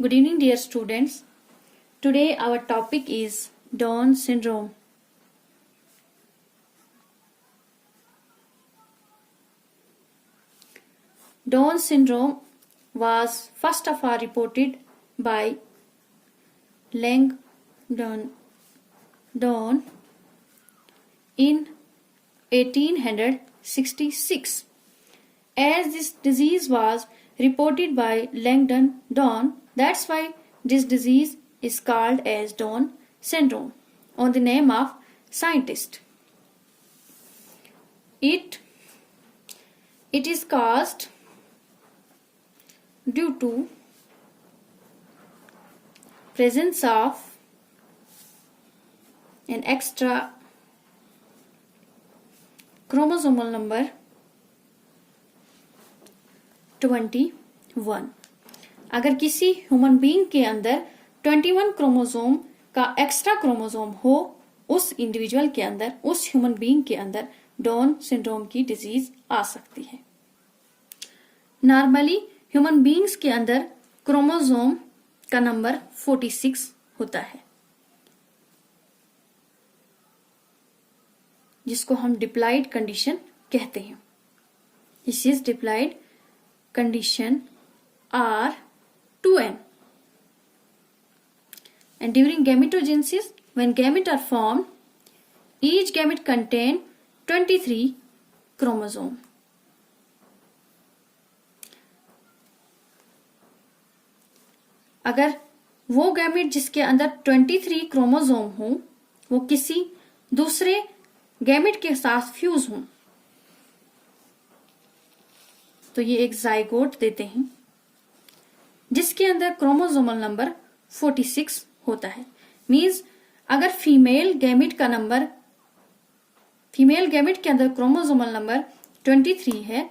Good evening, dear students. Today our topic is Down syndrome. Down syndrome was first of all reported by Langdon in 1866. As this disease was reported by Langdon, that's why this disease is called as Down syndrome on the name of scientist. It is caused due to presence of an extra chromosomal number 21. अगर किसी human being के अंदर 21 chromosome का extra chromosome हो, उस individual के अंदर, उस ह्यूमन बीइंग के अंदर डाउन सिंड्रोम की डिजीज आ सकती है। नॉर्मली ह्यूमन बीइंग्स के अंदर क्रोमोसोम का नंबर 46 होता है, जिसको हम डिप्लॉइड कंडीशन कहते हैं। This is diploid condition R2n. And during gametogenesis, when gametes are formed, each gamete contain 23 chromosome. अगर वो गैमेट जिसके अंदर 23 क्रोमोसोम हो, वो किसी दूसरे गैमेट के साथ फ्यूज हो, तो ये एक जाइगोट देते हैं जिसके अंदर क्रोमोसोमल नंबर 46 होता है। मींस अगर फीमेल गैमेट के अंदर क्रोमोसोमल नंबर 23 है,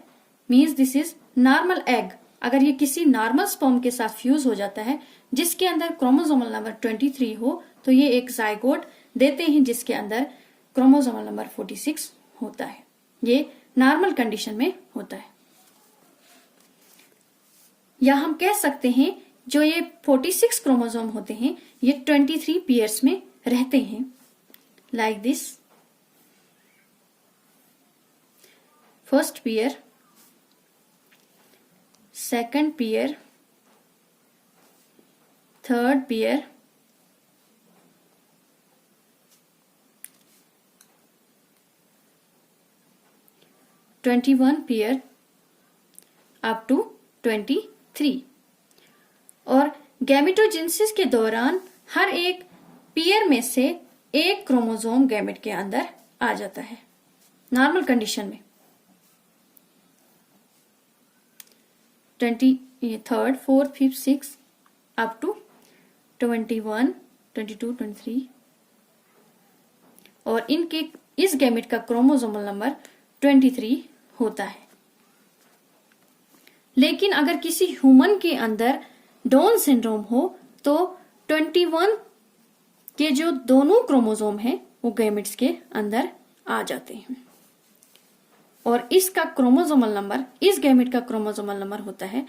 means this is normal egg. अगर ये किसी नॉर्मल स्पर्म के साथ फ्यूज हो जाता है जिसके अंदर क्रोमोसोमल नंबर 23 हो, तो ये एक जाइगोट देते हैं जिसके अंदर क्रोमोसोमल नंबर 46 होता है। ये नॉर्मल कंडीशन में होता है। या हम कह सकते हैं जो ये 46 क्रोमोसोम होते हैं, ये 23 पेयर्स में रहते हैं, like this. First pair, second pair, third pair, twenty 21 pair up to 23। और गैमेटोजेनेसिस के दौरान हर एक पेयर में से एक क्रोमोसोम गैमेट के अंदर आ जाता है नॉर्मल कंडीशन में। 23rd, 4th, 5th, 6th up to 21, 22, 23। और इनके इस गैमेट का क्रोमोसोमल नंबर 23 होता है। लेकिन अगर किसी ह्यूमन के अंदर डाउन सिंड्रोम हो तो 21 के जो दोनों क्रोमोसोम हैं वो गैमेट्स के अंदर आ जाते हैं। और इसका क्रोमोसोमल नंबर, इस गैमेट का क्रोमोसोमल नंबर होता है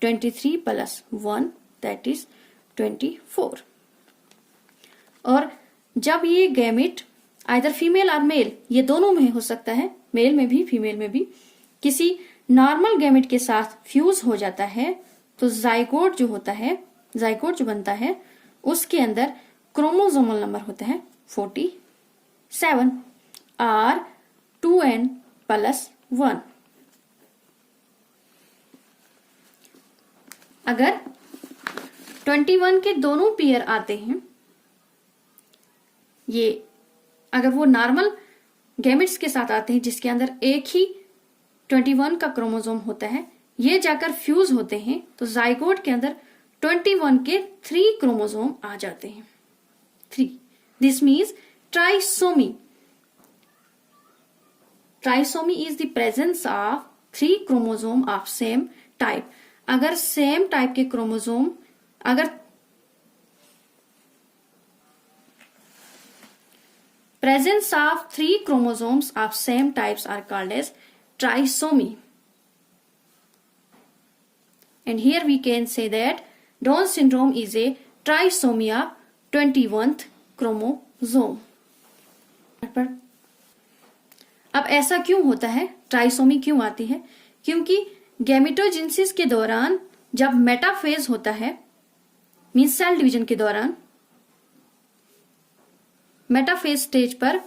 23 + 1, दैट इज 24। और जब ये गैमेट आइदर फीमेल और मेल, ये दोनों में हो सकता है, मेल में भी फीमेल में भी, किसी नॉर्मल गैमेट के साथ फ्यूज हो जाता है, तो जाइगोट जो होता है, जाइगोट जो बनता है, उसके अंदर क्रोमोसोमल नंबर होता है 47 R2n + 1। अगर 21 के दोनों पेयर आते हैं, ये अगर वो नॉर्मल गैमेट्स के साथ आते हैं जिसके अंदर एक ही 21 का क्रोमोसोम होता है, ये जाकर फ्यूज होते हैं, तो जाइगोट के अंदर 21 के 3 क्रोमोसोम आ जाते हैं। 3, this means trisomy. Trisomy is the presence of 3 chromosome of same type. अगर सेम टाइप के क्रोमोसोम, अगर presence of 3 chromosomes of same types are called as trisomy. And here we can say that Down syndrome is a trisomy of 21th chromosome. अब ऐसा क्यों होता है, trisomy क्यों आती है? क्योंकि गैमेटोजेनेसिस के दौरान जब मेटाफेज होता है, मींस सेल डिवीजन के दौरान, मेटाफेज स्टेज पर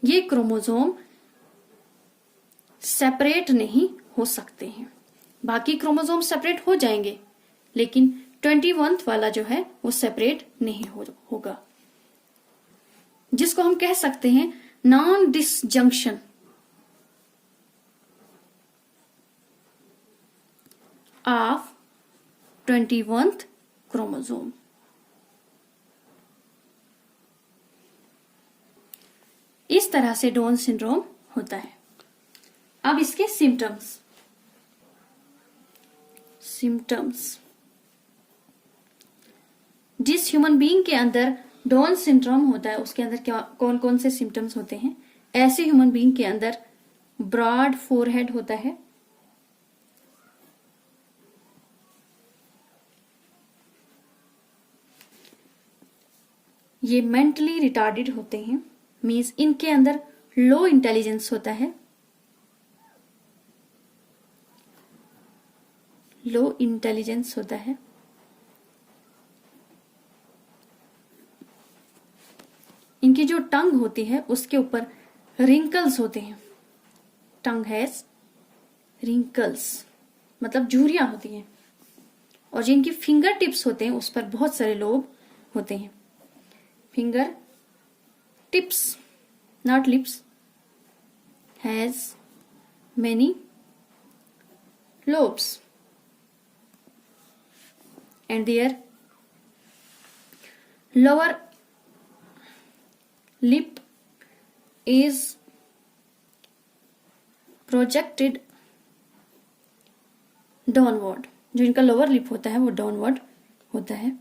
ये क्रोमोसोम सेपरेट नहीं हो सकते हैं। बाकी क्रोमोसोम सेपरेट हो जाएंगे, लेकिन 21th वाला जो है वो सेपरेट नहीं होगा, जिसको हम कह सकते हैं non disjunction of 21th chromosome. इस तरह से डाउन सिंड्रोम होता है। अब इसके सिम्टम्स जिस ह्यूमन बीइंग के अंदर डाउन सिंड्रोम होता है उसके अंदर क्या कौन कौन से सिम्टम्स होते हैं? ऐसे ह्यूमन बीइंग के अंदर ब्रॉड फोरहेड होता है, ये मेंटली रिटार्डेड होते हैं, मीन्स इनके अंदर लो इंटेलिजेंस होता है, लो इंटेलिजेंस होता है। इनकी जो टंग होती है उसके ऊपर रिंकल्स होते हैं, टंग हैज रिंकल्स, मतलब झुर्रियां होती हैं। और जो इनकी फिंगर टिप्स होते हैं उस पर बहुत सारे लोब होते हैं। Finger tips, not lips, has many lobes and their lower lip is projected downward। जो इनका लोअर लिप होता है वो डाउनवर्ड होता है।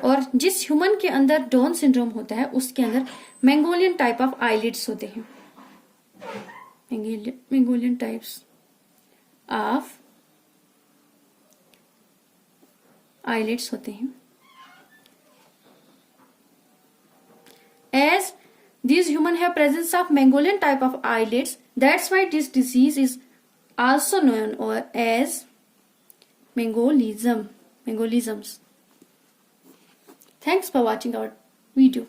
और जिस ह्यूमन के अंदर डाउन सिंड्रोम होता है उसके अंदर मेंगोलियन टाइप ऑफ आईलिड्स होते हैं, मेंगोलियन टाइप्स ऑफ आईलिड्स होते हैं। As these humans have presence of Mongolian type of eyelids, that's why this disease is also known as Mongolisms. Thanks for watching our video.